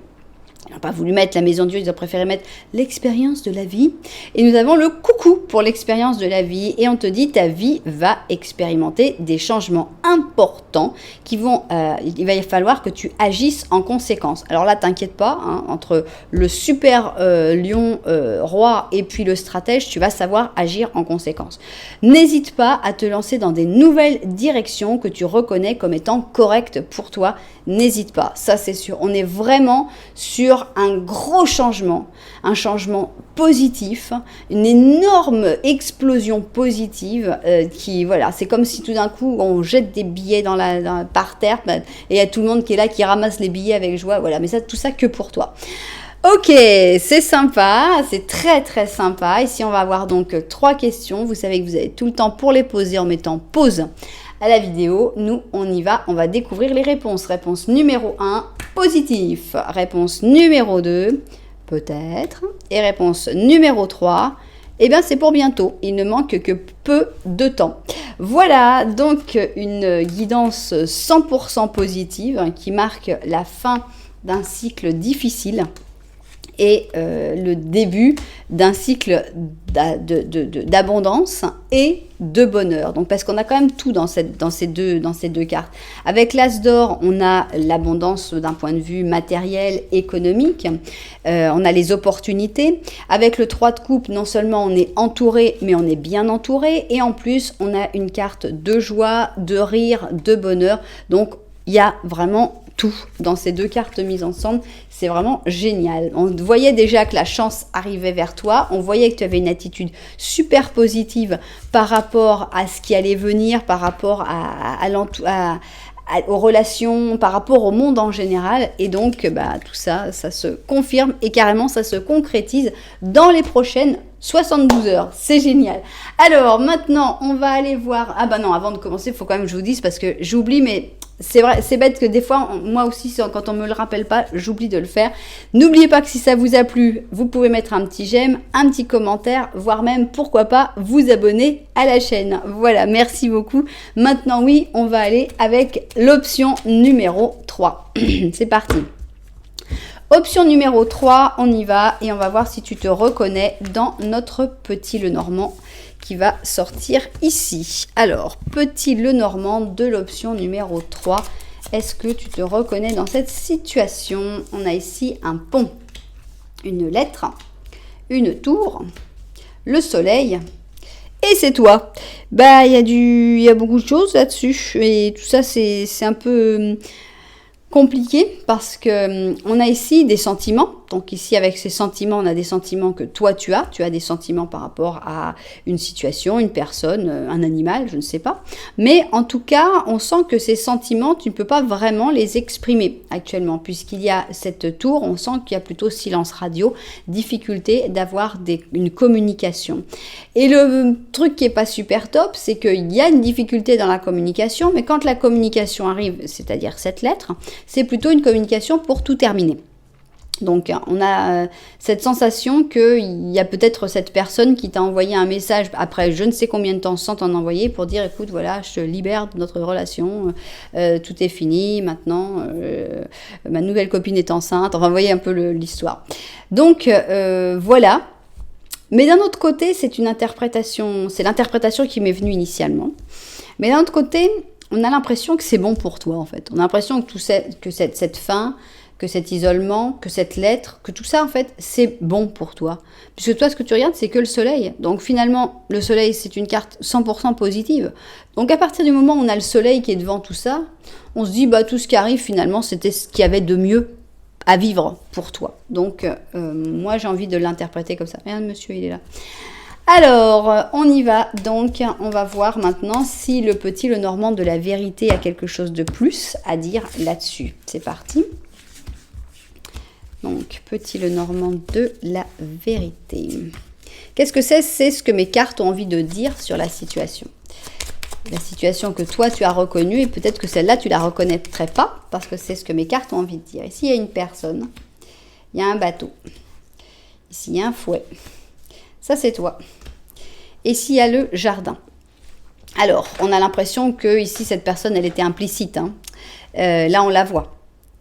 Ils n'ont pas voulu mettre la maison de Dieu, ils ont préféré mettre l'expérience de la vie. Et nous avons le coucou pour l'expérience de la vie. Et on te dit, ta vie va expérimenter des changements importants qui vont, il va falloir que tu agisses en conséquence. Alors là, t'inquiète pas, hein, entre le super lion roi et puis le stratège, tu vas savoir agir en conséquence. N'hésite pas à te lancer dans des nouvelles directions que tu reconnais comme étant correctes pour toi. N'hésite pas, ça c'est sûr. On est vraiment sur un gros changement, un changement positif, une énorme explosion positive qui, voilà, c'est comme si tout d'un coup on jette des billets par terre et il y a tout le monde qui est là, qui ramasse les billets avec joie, voilà, mais ça, tout ça que pour toi. Ok, c'est sympa, c'est très très sympa. Ici on va avoir donc 3 questions, vous savez que vous avez tout le temps pour les poser en mettant pause à la vidéo. Nous, on y va, on va découvrir les réponses. Réponse numéro 1, positif. Réponse numéro 2, peut-être. Et réponse numéro 3, eh bien c'est pour bientôt. Il ne manque que peu de temps. Voilà, donc une guidance 100% positive qui marque la fin d'un cycle difficile et le début d'un cycle d'abondance et de bonheur. Donc parce qu'on a quand même tout dans ces deux cartes. Avec l'As d'or, on a l'abondance d'un point de vue matériel, économique. On a les opportunités. Avec le 3 de coupe, non seulement on est entouré, mais on est bien entouré. Et en plus, on a une carte de joie, de rire, de bonheur. Donc il y a vraiment tout dans ces 2 cartes mises ensemble, c'est vraiment génial. On voyait déjà que la chance arrivait vers toi, on voyait que tu avais une attitude super positive par rapport à ce qui allait venir, par rapport aux relations, par rapport au monde en général, et donc tout ça, ça se confirme et carrément ça se concrétise dans les prochaines 72 heures, c'est génial. Alors maintenant, on va aller voir, non, avant de commencer, il faut quand même que je vous dise, parce que j'oublie, mais c'est vrai, c'est bête que des fois, moi aussi, quand on me le rappelle pas, j'oublie de le faire. N'oubliez pas que si ça vous a plu, vous pouvez mettre un petit j'aime, un petit commentaire, voire même, pourquoi pas, vous abonner à la chaîne. Voilà, merci beaucoup. Maintenant, oui, on va aller avec l'option numéro 3. C'est parti. Option numéro 3, on y va et on va voir si tu te reconnais dans notre petit Lenormand qui va sortir ici. Alors, petit Lenormand de l'option numéro 3, est-ce que tu te reconnais dans cette situation? On a ici un pont, une lettre, une tour, le soleil et c'est toi. Il y a beaucoup de choses là-dessus et tout ça c'est un peu compliqué parce que on a ici des sentiments. Donc ici avec ces sentiments, on a des sentiments que toi tu as des sentiments par rapport à une situation, une personne, un animal, je ne sais pas. Mais en tout cas, on sent que ces sentiments, tu ne peux pas vraiment les exprimer actuellement puisqu'il y a cette tour, on sent qu'il y a plutôt silence radio, difficulté d'avoir une communication. Et le truc qui est pas super top, c'est qu'il y a une difficulté dans la communication, mais quand la communication arrive, c'est-à-dire cette lettre, c'est plutôt une communication pour tout terminer. Donc on a cette sensation qu'il y a peut-être cette personne qui t'a envoyé un message après je ne sais combien de temps sans t'en envoyer pour dire écoute voilà je te libère de notre relation, tout est fini maintenant, ma nouvelle copine est enceinte, enfin vous voyez un peu l'histoire. Donc voilà, mais d'un autre côté c'est l'interprétation qui m'est venue initialement, mais d'un autre côté on a l'impression que c'est bon pour toi en fait, on a l'impression que cette fin, que cet isolement, que cette lettre, que tout ça, en fait, c'est bon pour toi. Puisque toi, ce que tu regardes, c'est que le soleil. Donc finalement, le soleil, c'est une carte 100% positive. Donc à partir du moment où on a le soleil qui est devant tout ça, on se dit, tout ce qui arrive, finalement, c'était ce qu'il y avait de mieux à vivre pour toi. Donc moi, j'ai envie de l'interpréter comme ça. Regarde, monsieur, il est là. Alors, on y va. Donc, on va voir maintenant si le petit Lenormand de la vérité a quelque chose de plus à dire là-dessus. C'est parti. Donc, petit Lenormand de la vérité. Qu'est-ce que c'est? C'est ce que mes cartes ont envie de dire sur la situation. La situation que toi, tu as reconnue, et peut-être que celle-là, tu la reconnaîtrais pas, parce que c'est ce que mes cartes ont envie de dire. Ici, il y a une personne. Il y a un bateau. Ici, il y a un fouet. Ça, c'est toi. Et ici, il y a le jardin. Alors, on a l'impression que ici, cette personne, elle était implicite. Là, on la voit.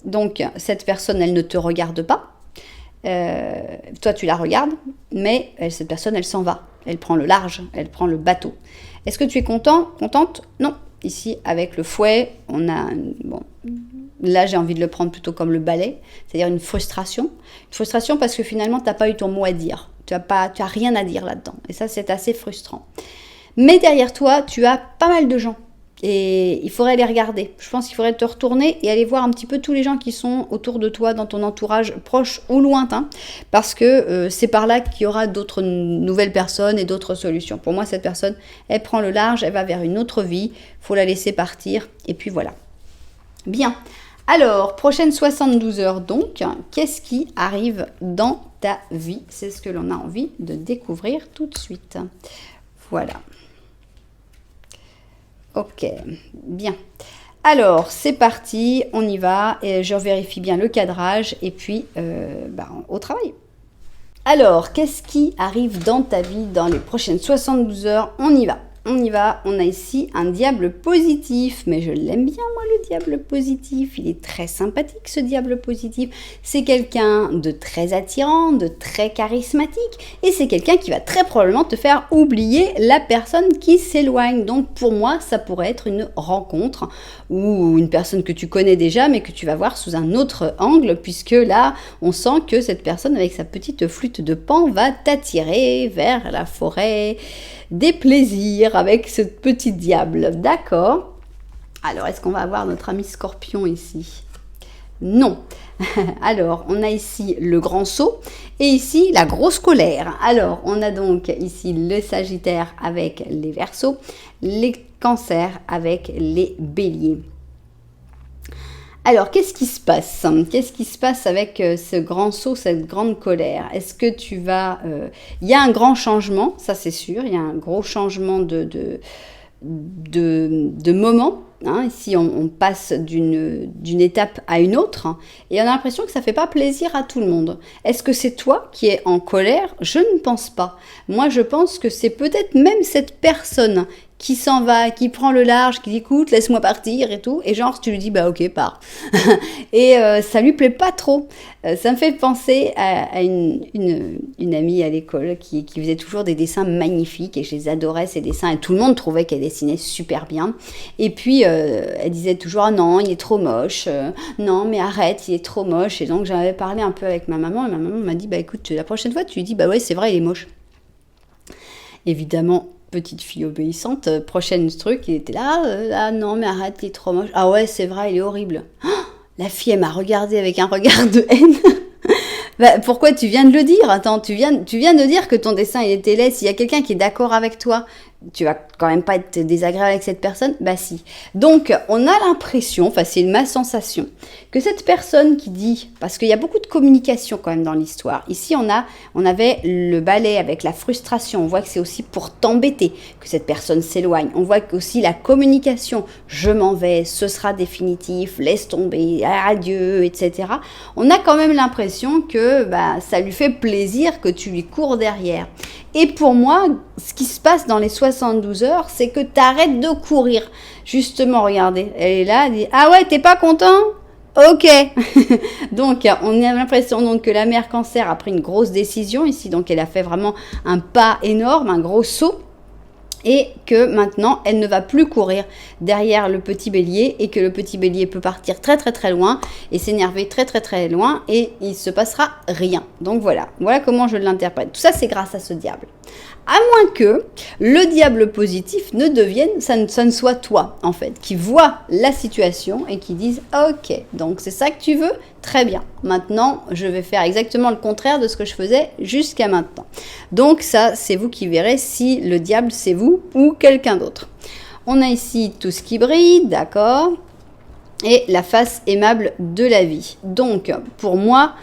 Donc, cette personne, elle ne te regarde pas. Toi, tu la regardes, mais cette personne, elle s'en va. Elle prend le large, elle prend le bateau. Est-ce que tu es content, contente? Non. Ici, avec le fouet, on a... Bon, là, j'ai envie de le prendre plutôt comme le balai, c'est-à-dire une frustration. Une frustration parce que finalement, tu n'as pas eu ton mot à dire. Tu as rien à dire là-dedans. Et ça, c'est assez frustrant. Mais derrière toi, tu as pas mal de gens. Et il faudrait les regarder. Je pense qu'il faudrait te retourner et aller voir un petit peu tous les gens qui sont autour de toi, dans ton entourage proche ou lointain, parce que c'est par là qu'il y aura d'autres nouvelles personnes et d'autres solutions. Pour moi, cette personne, elle prend le large, elle va vers une autre vie, il faut la laisser partir, et puis voilà. Bien. Alors, prochaine 72 heures donc, qu'est-ce qui arrive dans ta vie? C'est ce que l'on a envie de découvrir tout de suite. Voilà. Ok, bien. Alors, c'est parti, on y va. Et je vérifie bien le cadrage et puis au travail. Alors, qu'est-ce qui arrive dans ta vie dans les prochaines 72 heures? On y va. On y va, on a ici un diable positif, mais je l'aime bien moi le diable positif, il est très sympathique ce diable positif, c'est quelqu'un de très attirant, de très charismatique, et c'est quelqu'un qui va très probablement te faire oublier la personne qui s'éloigne, donc pour moi ça pourrait être une rencontre, ou une personne que tu connais déjà, mais que tu vas voir sous un autre angle, puisque là on sent que cette personne avec sa petite flûte de Pan va t'attirer vers la forêt, des plaisirs avec ce petit diable. D'accord. Alors, est-ce qu'on va avoir notre ami Scorpion ici? Non. Alors, on a ici le grand saut et ici la grosse colère. Alors, on a donc ici le Sagittaire avec les Verseaux, les Cancers avec les Béliers. Alors, qu'est-ce qui se passe? Qu'est-ce qui se passe avec ce grand saut, cette grande colère? Est-ce que tu vas... Il y a un grand changement, ça c'est sûr, il y a un gros changement de moment. Hein. Ici, on passe d'une étape à une autre, hein, et on a l'impression que ça ne fait pas plaisir à tout le monde. Est-ce que c'est toi qui es en colère? Je ne pense pas. Moi, je pense que c'est peut-être même cette personne qui s'en va, qui prend le large, qui dit écoute, laisse-moi partir et tout, et genre tu lui dis bah ok, pars. Et ça lui plaît pas trop. Ça me fait penser à une amie à l'école qui faisait toujours des dessins magnifiques et je les adorais ces dessins et tout le monde trouvait qu'elle dessinait super bien. Et puis elle disait toujours ah non, il est trop moche, non mais arrête, il est trop moche. Et donc j'avais parlé un peu avec ma maman et ma maman m'a dit bah écoute, la prochaine fois tu lui dis bah ouais c'est vrai il est moche. Évidemment, petite fille obéissante, prochaine truc, il était là, ah non mais arrête, il est trop moche. Ah ouais, c'est vrai, il est horrible. Oh, la fille, elle m'a regardé avec un regard de haine. Bah, pourquoi tu viens de le dire? Attends, tu viens de dire que ton dessin il était laid. S'il y a quelqu'un qui est d'accord avec toi, tu vas quand même pas être désagréable avec cette personne? Bah si. Donc, on a l'impression, enfin c'est ma sensation, que cette personne qui dit, parce qu'il y a beaucoup de communication quand même dans l'histoire. Ici, on avait le balai avec la frustration. On voit que c'est aussi pour t'embêter que cette personne s'éloigne. On voit aussi la communication. Je m'en vais, ce sera définitif, laisse tomber, adieu, etc. On a quand même l'impression que bah, ça lui fait plaisir que tu lui cours derrière. Et pour moi, ce qui se passe dans les 72 heures, c'est que tu arrêtes de courir. Justement, regardez, elle est là, elle dit « Ah ouais, t'es pas content ? Ok !» Donc, on a l'impression donc, que la mère Cancer a pris une grosse décision ici. Donc, elle a fait vraiment un pas énorme, un gros saut. Et que maintenant, elle ne va plus courir derrière le petit bélier et que le petit bélier peut partir très très très loin et s'énerver très très très loin et il ne se passera rien. Donc voilà comment je l'interprète. Tout ça, c'est grâce à ce diable. À moins que le diable positif ne devienne, ça ne soit toi, en fait, qui voit la situation et qui dise « Ok, donc c'est ça que tu veux ? Très bien. Maintenant, je vais faire exactement le contraire de ce que je faisais jusqu'à maintenant. » Donc ça, c'est vous qui verrez si le diable, c'est vous ou quelqu'un d'autre. On a ici tout ce qui brille, d'accord ? Et la face aimable de la vie. Donc, pour moi...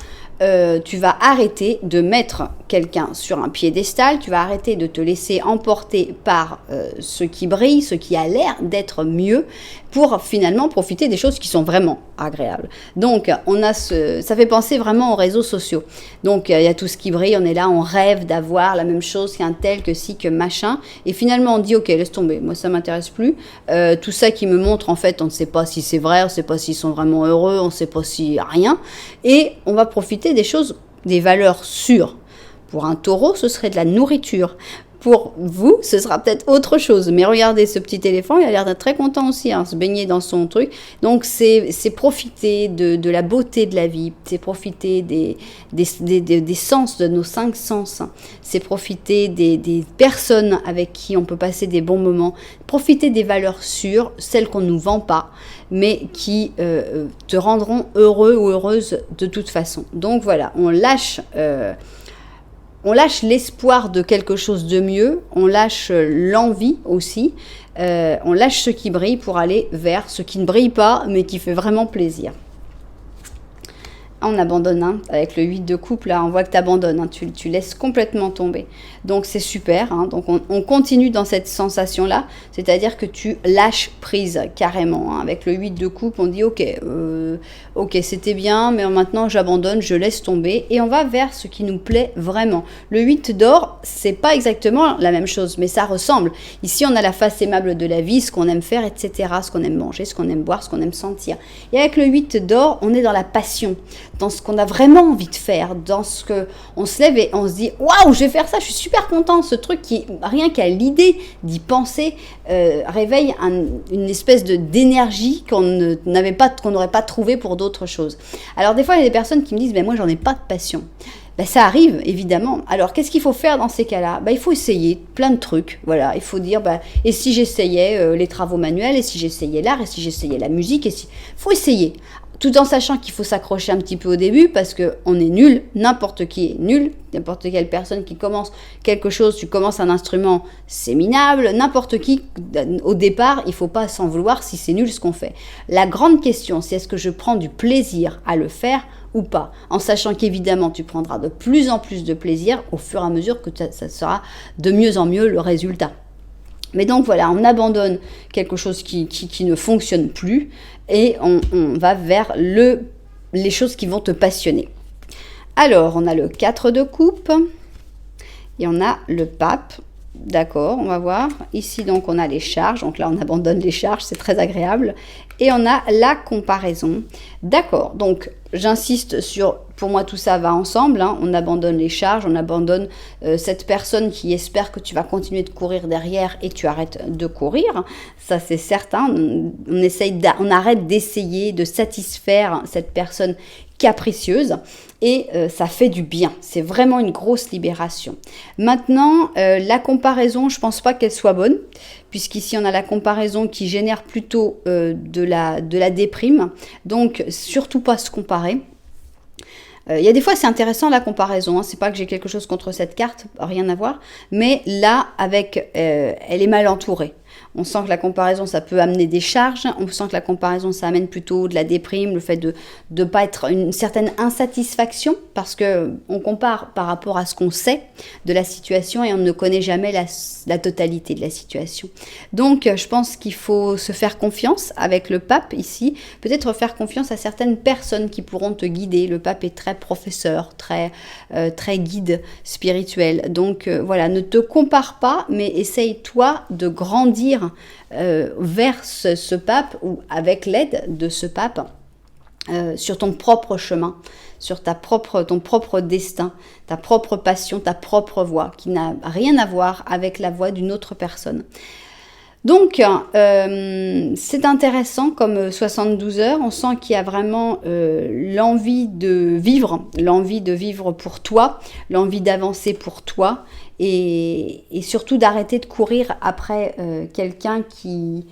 tu vas arrêter de mettre quelqu'un sur un piédestal, tu vas arrêter de te laisser emporter par ce qui brille, ce qui a l'air d'être mieux, pour finalement profiter des choses qui sont vraiment agréables. Donc, ça fait penser vraiment aux réseaux sociaux. Donc, il y a tout ce qui brille, on est là, on rêve d'avoir la même chose qu'un tel, que ci, que machin, et finalement on dit, ok, laisse tomber, moi ça m'intéresse plus. Tout ça qui me montre, en fait, on ne sait pas si c'est vrai, on ne sait pas s'ils sont vraiment heureux, on ne sait pas si rien, et on va profiter des choses des valeurs sûres. Pour un taureau, ce serait de la nourriture. Pour vous, ce sera peut-être autre chose. Mais regardez, ce petit éléphant, il a l'air d'être très content aussi, hein, se baigner dans son truc. Donc, c'est profiter de la beauté de la vie. C'est profiter des sens, de nos 5 sens. C'est profiter des personnes avec qui on peut passer des bons moments. Profiter des valeurs sûres, celles qu'on ne nous vend pas, mais qui te rendront heureux ou heureuse de toute façon. Donc, voilà, on lâche l'espoir de quelque chose de mieux, on lâche l'envie aussi, on lâche ce qui brille pour aller vers ce qui ne brille pas, mais qui fait vraiment plaisir. On abandonne, hein, avec le 8 de coupe, là, on voit que tu abandonnes, hein, tu laisses complètement tomber. Donc, c'est super. Hein, donc, on continue dans cette sensation-là, c'est-à-dire que tu lâches prise carrément. Hein, avec le 8 de coupe, on dit ok, c'était bien, mais maintenant, j'abandonne, je laisse tomber. Et on va vers ce qui nous plaît vraiment. Le 8 d'or, c'est pas exactement la même chose, mais ça ressemble. Ici, on a la face aimable de la vie, ce qu'on aime faire, etc., ce qu'on aime manger, ce qu'on aime boire, ce qu'on aime sentir. Et avec le 8 d'or, on est dans la passion, dans ce qu'on a vraiment envie de faire, dans ce que on se lève et on se dit waouh, je vais faire ça, je suis super content. Ce truc qui, rien qu'à l'idée d'y penser, réveille une espèce d'énergie qu'on n'aurait pas trouvé pour d'autres choses. Alors des fois il y a des personnes qui me disent moi j'en ai pas de passion. Ça arrive, évidemment. Alors, qu'est-ce qu'il faut faire dans ces cas-là ? Il faut essayer plein de trucs. Voilà, il faut dire, et si j'essayais les travaux manuels, et si j'essayais l'art, et si j'essayais la musique, faut essayer. Tout en sachant qu'il faut s'accrocher un petit peu au début, parce qu'on est nul, n'importe qui est nul, n'importe quelle personne qui commence quelque chose, tu commences un instrument, c'est minable, n'importe qui, au départ, il ne faut pas s'en vouloir si c'est nul ce qu'on fait. La grande question, c'est est-ce que je prends du plaisir à le faire ou pas, en sachant qu'évidemment tu prendras de plus en plus de plaisir au fur et à mesure que ça sera de mieux en mieux le résultat. Mais donc voilà, on abandonne quelque chose qui ne fonctionne plus et on va vers les choses qui vont te passionner. Alors, on a le 4 de coupe et on a le pape. D'accord, on va voir. Ici, donc, on a les charges. Donc là, on abandonne les charges, c'est très agréable. Et on a la comparaison. D'accord, donc j'insiste sur, pour moi, tout ça va ensemble. Hein. On abandonne les charges, on abandonne cette personne qui espère que tu vas continuer de courir derrière et tu arrêtes de courir. Ça, c'est certain. On arrête d'essayer de satisfaire cette personne capricieuse et ça fait du bien. C'est vraiment une grosse libération. Maintenant, la comparaison, je pense pas qu'elle soit bonne, puisqu'ici on a la comparaison qui génère plutôt de la déprime. Donc, surtout pas se comparer. Il y a des fois c'est intéressant la comparaison, hein. C'est pas que j'ai quelque chose contre cette carte, rien à voir, mais là elle est mal entourée. On sent que la comparaison ça peut amener des charges, on sent que la comparaison ça amène plutôt de la déprime, le fait de pas être une certaine insatisfaction parce que on compare par rapport à ce qu'on sait de la situation et on ne connaît jamais la totalité de la situation. Donc je pense qu'il faut se faire confiance avec le pape ici, peut-être faire confiance à certaines personnes qui pourront te guider. Le pape est très professeur, très guide spirituel. Donc voilà, ne te compare pas, mais essaye toi de grandir vers ce pape ou avec l'aide de ce pape sur ton propre chemin, sur ton propre destin, ta propre passion, ta propre voie qui n'a rien à voir avec la voie d'une autre personne. Donc, c'est intéressant comme 72 heures. On sent qu'il y a vraiment l'envie de vivre pour toi, l'envie d'avancer pour toi et surtout d'arrêter de courir après quelqu'un qui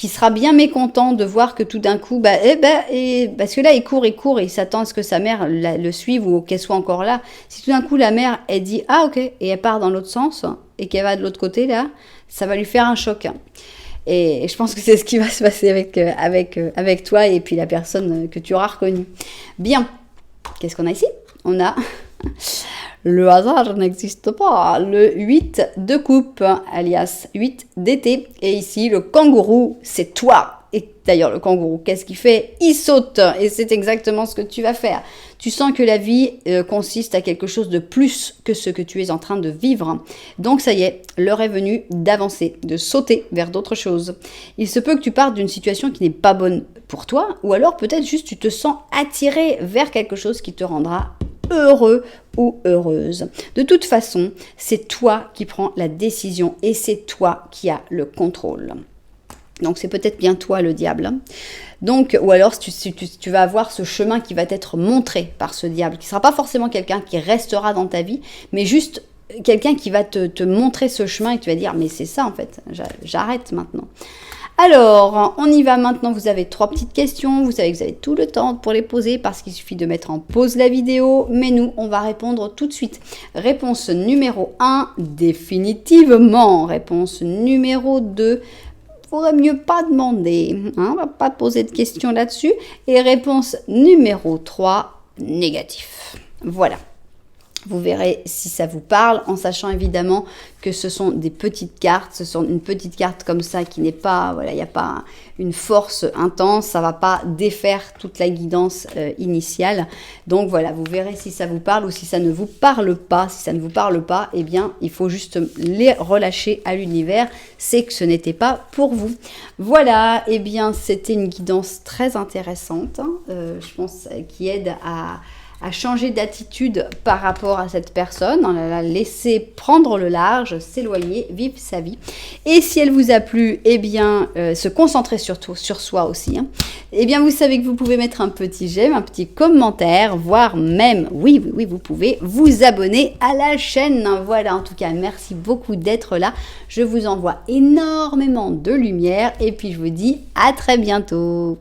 sera bien mécontent de voir que tout d'un coup, parce que là, il court, il s'attend à ce que sa mère le suive ou qu'elle soit encore là. Si tout d'un coup, la mère, elle dit « Ah, ok », et elle part dans l'autre sens et qu'elle va de l'autre côté, là, ça va lui faire un choc. Et je pense que c'est ce qui va se passer avec toi et puis la personne que tu auras reconnue. Bien, qu'est-ce qu'on a ici ? On a... Le hasard n'existe pas. Le 8 de coupe, alias 8 d'été. Et ici, le kangourou, c'est toi. Et d'ailleurs, le kangourou, qu'est-ce qu'il fait? Il saute. Et c'est exactement ce que tu vas faire. Tu sens que la vie consiste à quelque chose de plus que ce que tu es en train de vivre. Donc ça y est, l'heure est venue d'avancer, de sauter vers d'autres choses. Il se peut que tu partes d'une situation qui n'est pas bonne pour toi, ou alors peut-être juste tu te sens attiré vers quelque chose qui te rendra heureux ou heureuse. De toute façon, c'est toi qui prends la décision et c'est toi qui as le contrôle. Donc c'est peut-être bien toi le diable. Donc, ou alors tu vas avoir ce chemin qui va t'être montré par ce diable, qui ne sera pas forcément quelqu'un qui restera dans ta vie, mais juste quelqu'un qui va te montrer ce chemin et tu vas dire mais c'est ça en fait, j'arrête maintenant. Alors, on y va maintenant, vous avez 3 petites questions, vous savez que vous avez tout le temps pour les poser parce qu'il suffit de mettre en pause la vidéo, mais nous, on va répondre tout de suite. Réponse numéro 1, définitivement. Réponse numéro 2, faudrait mieux pas demander, hein, on va pas poser de questions là-dessus. Et réponse numéro 3, négatif. Voilà. Vous verrez si ça vous parle, en sachant évidemment que ce sont des petites cartes, ce sont une petite carte comme ça qui n'est pas, voilà, il n'y a pas une force intense, ça ne va pas défaire toute la guidance initiale. Donc voilà, vous verrez si ça vous parle ou si ça ne vous parle pas. Si ça ne vous parle pas, eh bien, il faut juste les relâcher à l'univers, c'est que ce n'était pas pour vous. Voilà, eh bien, c'était une guidance très intéressante, hein, je pense, qui aide à changer d'attitude par rapport à cette personne, on la laisser prendre le large, s'éloigner, vivre sa vie. Et si elle vous a plu, eh bien, se concentrer surtout sur soi aussi. Hein. Eh bien, vous savez que vous pouvez mettre un petit j'aime, un petit commentaire, voire même, oui, vous pouvez vous abonner à la chaîne. Voilà, en tout cas, merci beaucoup d'être là. Je vous envoie énormément de lumière et puis je vous dis à très bientôt.